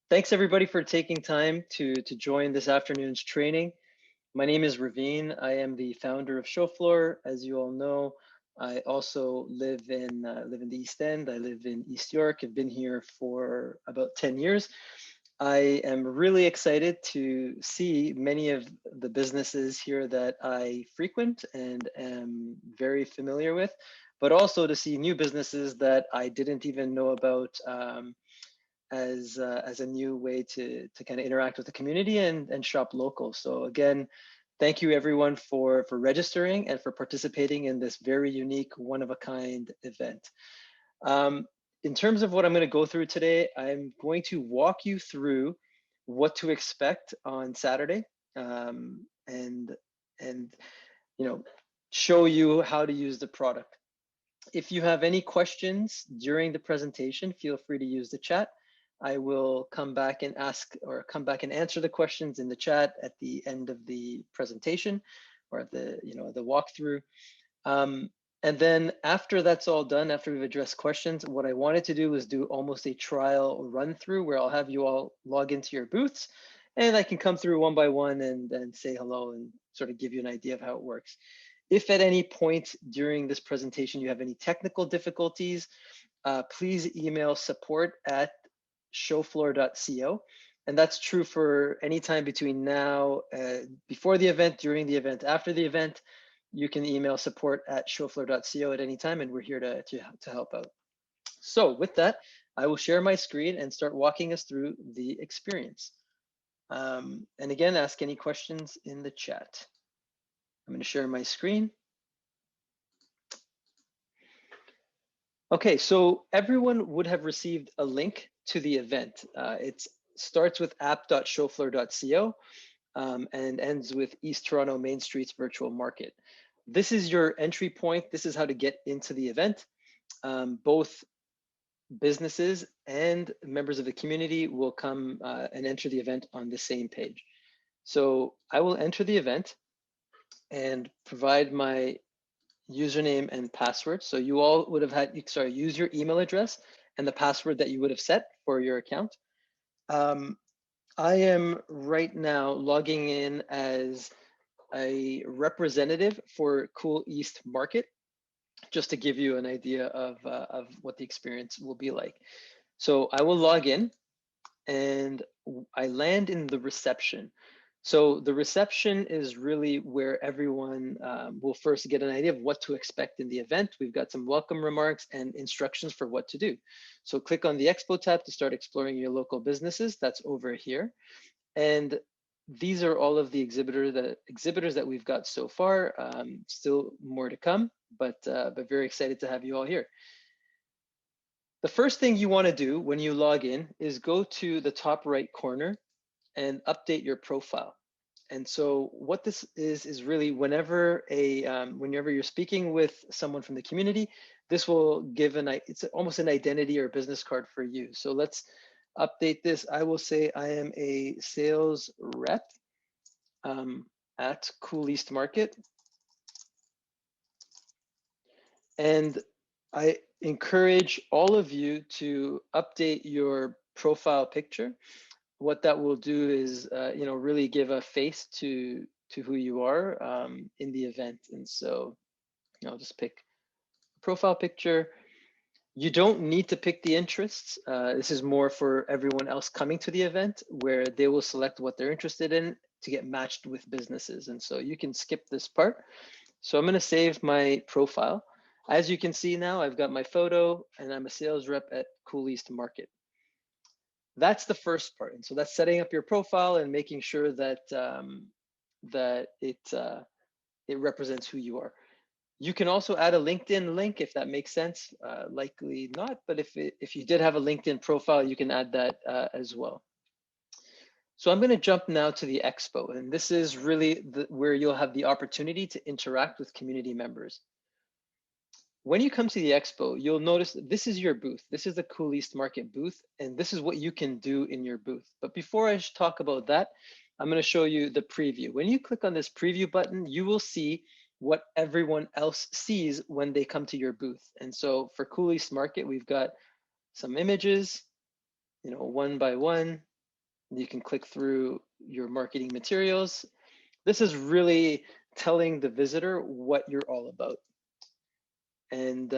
Thanks everybody for taking time to join this afternoon's training. My name is Raveen. I am the founder of Showfloor. As you all know, I also live in the East End. I live in East York. I've been here for about 10 years. I am really excited to see many of the businesses here that I frequent and am very familiar with, but also to see new businesses that I didn't even know about. As a new way to kind of interact with the community and shop local. So again, thank you everyone for registering and for participating in this very unique, one of a kind event. In terms of what I'm going to go through today, I'm going to walk you through what to expect on Saturday, and show you how to use the product. If you have any questions during the presentation, feel free to use the chat. I will come back and answer the questions in the chat at the end of the presentation or at the walkthrough. And then after that's all done, after we've addressed questions, what I wanted to do was do almost a trial run through where I'll have you all log into your booths and I can come through one by one and say hello and sort of give you an idea of how it works. If at any point during this presentation you have any technical difficulties, please email support@showfloor.co. And that's true for any time between now, before the event, during the event, after the event. You can email support@showfloor.co at any time, and we're here to help out. So with that, I will share my screen and start walking us through the experience. And again, ask any questions in the chat. I'm going to share my screen. Okay, so everyone would have received a link to the event. It starts with app.showfloor.co and ends with East Toronto Main Street's virtual market. This is your entry point. This is how to get into the event. Both businesses and members of the community will come and enter the event on the same page. So I will enter the event and provide my username and password. So you all would have had, use your email address and the password that you would have set for your account. I am right now logging in as a representative for Cool East Market, just to give you an idea of what the experience will be like. So I will log in and I land in the reception. So the reception is really where everyone will first get an idea of what to expect in the event. We've got some welcome remarks and instructions for what to do. So click on the Expo tab to start exploring your local businesses. That's over here. And these are all of the exhibitors that we've got so far. Still more to come, but very excited to have you all here. The first thing you want to do when you log in is go to the top right corner and update your profile. And so what this is really whenever you're speaking with someone from the community, this will give it's almost an identity or business card for you. So let's update this. I will say I am a sales rep at Cool East Market. And I encourage all of you to update your profile picture. What that will do is, really give a face to who you are in the event. And so I'll just pick a profile picture. You don't need to pick the interests. This is more for everyone else coming to the event where they will select what they're interested in to get matched with businesses. And so you can skip this part. So I'm going to save my profile. As you can see now, I've got my photo and I'm a sales rep at Cool East Market. That's the first part. And so that's setting up your profile and making sure that it represents who you are. You can also add a LinkedIn link if that makes sense. Likely not, but if you did have a LinkedIn profile, you can add that as well. So I'm going to jump now to the expo, and this is really where you'll have the opportunity to interact with community members. When you come to the expo, you'll notice that this is your booth. This is the Cool East Market booth, and this is what you can do in your booth. But before I talk about that, I'm going to show you the preview. When you click on this preview button, you will see what everyone else sees when they come to your booth. And so for Cool East Market, we've got some images, one by one. You can click through your marketing materials. This is really telling the visitor what you're all about. And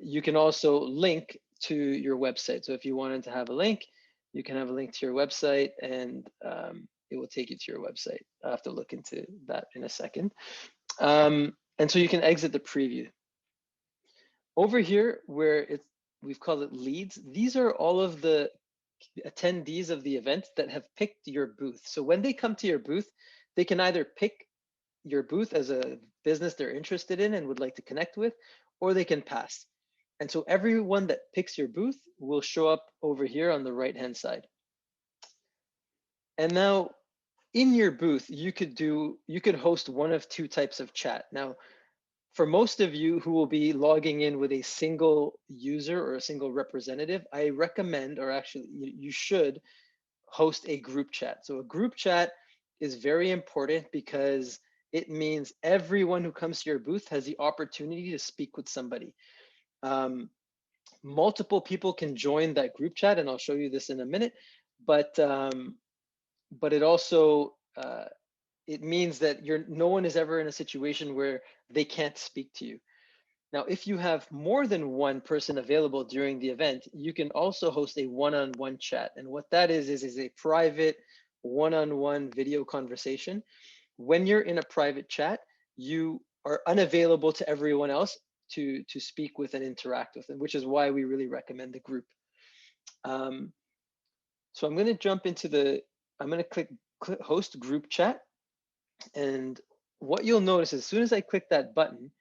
you can also link to your website. So if you wanted to have a link, you can have a link to your website, and it will take you to your website. I'll have to look into that in a second. And so you can exit the preview. Over here, where we've called it leads, these are all of the attendees of the event that have picked your booth. So when they come to your booth, they can either pick your booth as a business they're interested in and would like to connect with, or they can pass. And so everyone that picks your booth will show up over here on the right-hand side. And now in your booth, you could host one of two types of chat. Now, for most of you who will be logging in with a single user or a single representative, I recommend, or actually you should host a group chat. So a group chat is very important because it means everyone who comes to your booth has the opportunity to speak with somebody. Multiple people can join that group chat, and I'll show you this in a minute. But it also it means that no one is ever in a situation where they can't speak to you. Now, if you have more than one person available during the event, you can also host a one-on-one chat. And what that is a private one-on-one video conversation. When you're in a private chat, you are unavailable to everyone else to speak with and interact with, and which is why we really recommend the group. So I'm going to jump into I'm going to click host group chat. And what you'll notice as soon as I click that button,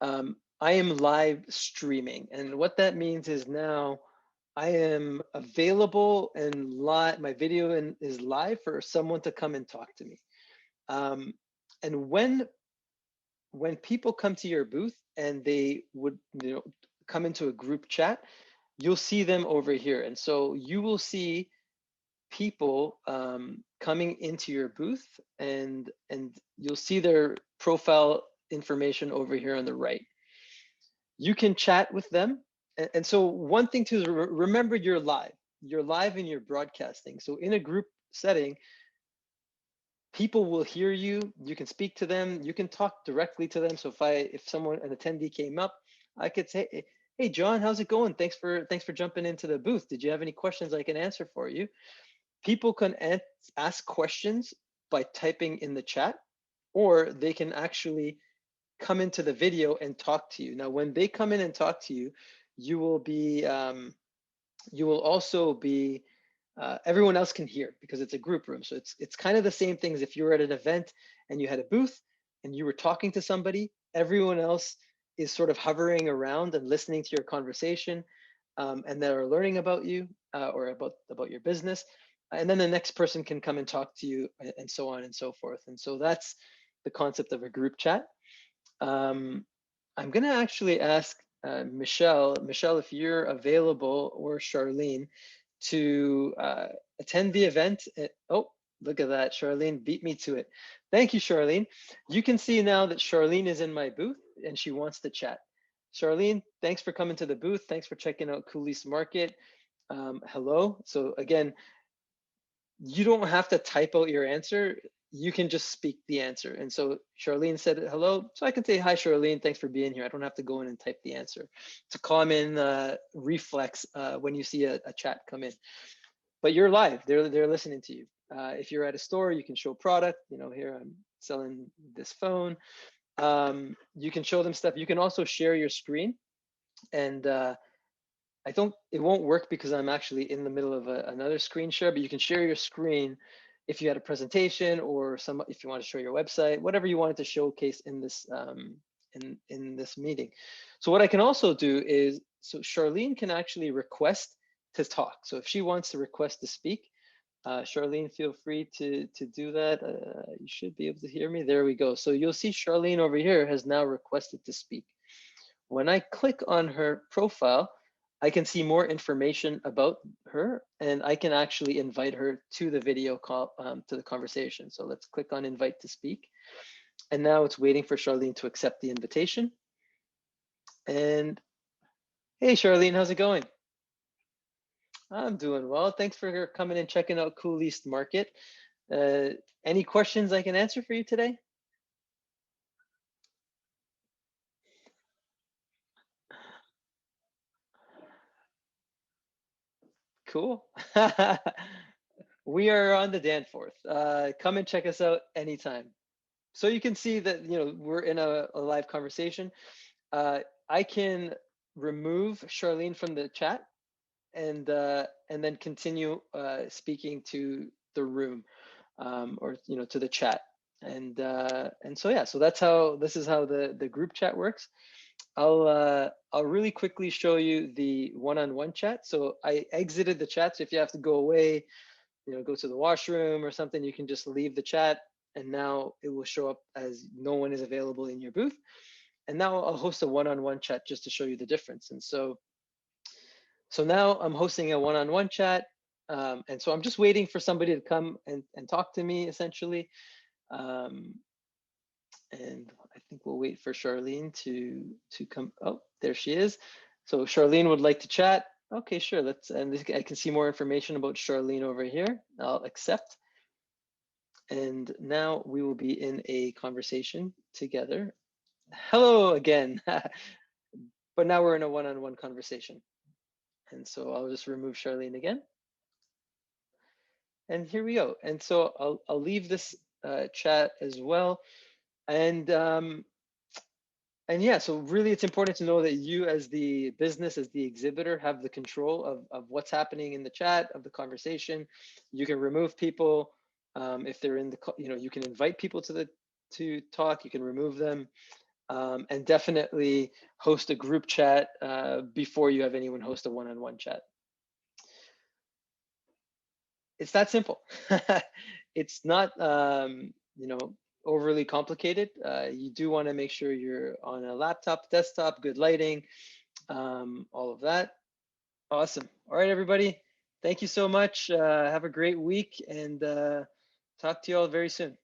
I am live streaming. And what that means is now I am available and my video is live for someone to come and talk to me. And when people come to your booth and they would come into a group chat, you'll see them over here. And so you will see people coming into your booth, and you'll see their profile information over here on the right. You can chat with them. And so one thing to remember, you're live and you're broadcasting. So in a group setting, people will hear you, you can speak to them, you can talk directly to them. So if an attendee came up, I could say, hey John, how's it going? Thanks for jumping into the booth. Did you have any questions I can answer for you? People can ask questions by typing in the chat, or they can actually come into the video and talk to you. Now, when they come in and talk to you, you will also be, everyone else can hear because it's a group room. So it's kind of the same thing as if you were at an event and you had a booth and you were talking to somebody, everyone else is sort of hovering around and listening to your conversation, and they're learning about you or about your business. And then the next person can come and talk to you, and so on and so forth. And so that's the concept of a group chat. I'm going to actually ask Michelle, if you're available, or Charlene, to attend the event. Oh, look at that. Charlene beat me to it. Thank you, Charlene. You can see now that Charlene is in my booth and she wants to chat. Charlene, thanks for coming to the booth. Thanks for checking out Coolest Market. Hello. So again, you don't have to type out your answer. You can just speak the answer. And so Charlene said hello. So I can say, hi, Charlene, thanks for being here. I don't have to go in and type the answer. It's a common reflex when you see a chat come in. But you're live, they're listening to you. If you're at a store, you can show product. Here I'm selling this phone. You can show them stuff. You can also share your screen. And it won't work because I'm actually in the middle of another screen share, but you can share your screen if you had a presentation, or if you want to show your website, whatever you wanted to showcase in this in this meeting. So what I can also do is, so Charlene can actually request to talk. So if she wants to request to speak, Charlene, feel free to do that. You should be able to hear me. There we go. So you'll see Charlene over here has now requested to speak. When I click on her profile, I can see more information about her, and I can actually invite her to the video call, to the conversation. So let's click on invite to speak. And now it's waiting for Charlene to accept the invitation. And hey, Charlene, how's it going? I'm doing well. Thanks for coming and checking out Cool East Market. Uh, any questions I can answer for you today? Cool. We are on the Danforth. Come and check us out anytime. So you can see that we're in a live conversation. I can remove Charlene from the chat and then continue speaking to the room, or to the chat, and so yeah, so this is how the group chat works. I'll really quickly show you the one-on-one chat. So I exited the chat, so if you have to go away, go to the washroom or something, you can just leave the chat, and now it will show up as no one is available in your booth. And now I'll host a one-on-one chat just to show you the difference. And so now I'm hosting a one-on-one chat, and so I'm just waiting for somebody to come and talk to me, essentially. Um, and I think we'll wait for Charlene to come. Oh, there she is. So Charlene would like to chat. Okay, sure. And I can see more information about Charlene over here. I'll accept. And now we will be in a conversation together. Hello again. But now we're in a one-on-one conversation. And so I'll just remove Charlene again. And here we go. And so I'll leave this chat as well. And yeah, so really it's important to know that you as the business, as the exhibitor, have the control of what's happening in the chat, of the conversation. You can remove people if they're in the, you can invite people to talk, you can remove them, and definitely host a group chat before you have anyone host a one-on-one chat. It's that simple. It's not, overly complicated. You do want to make sure you're on a laptop, desktop, good lighting, all of that. Awesome. All right, everybody. Thank you so much. Have a great week, and talk to you all very soon.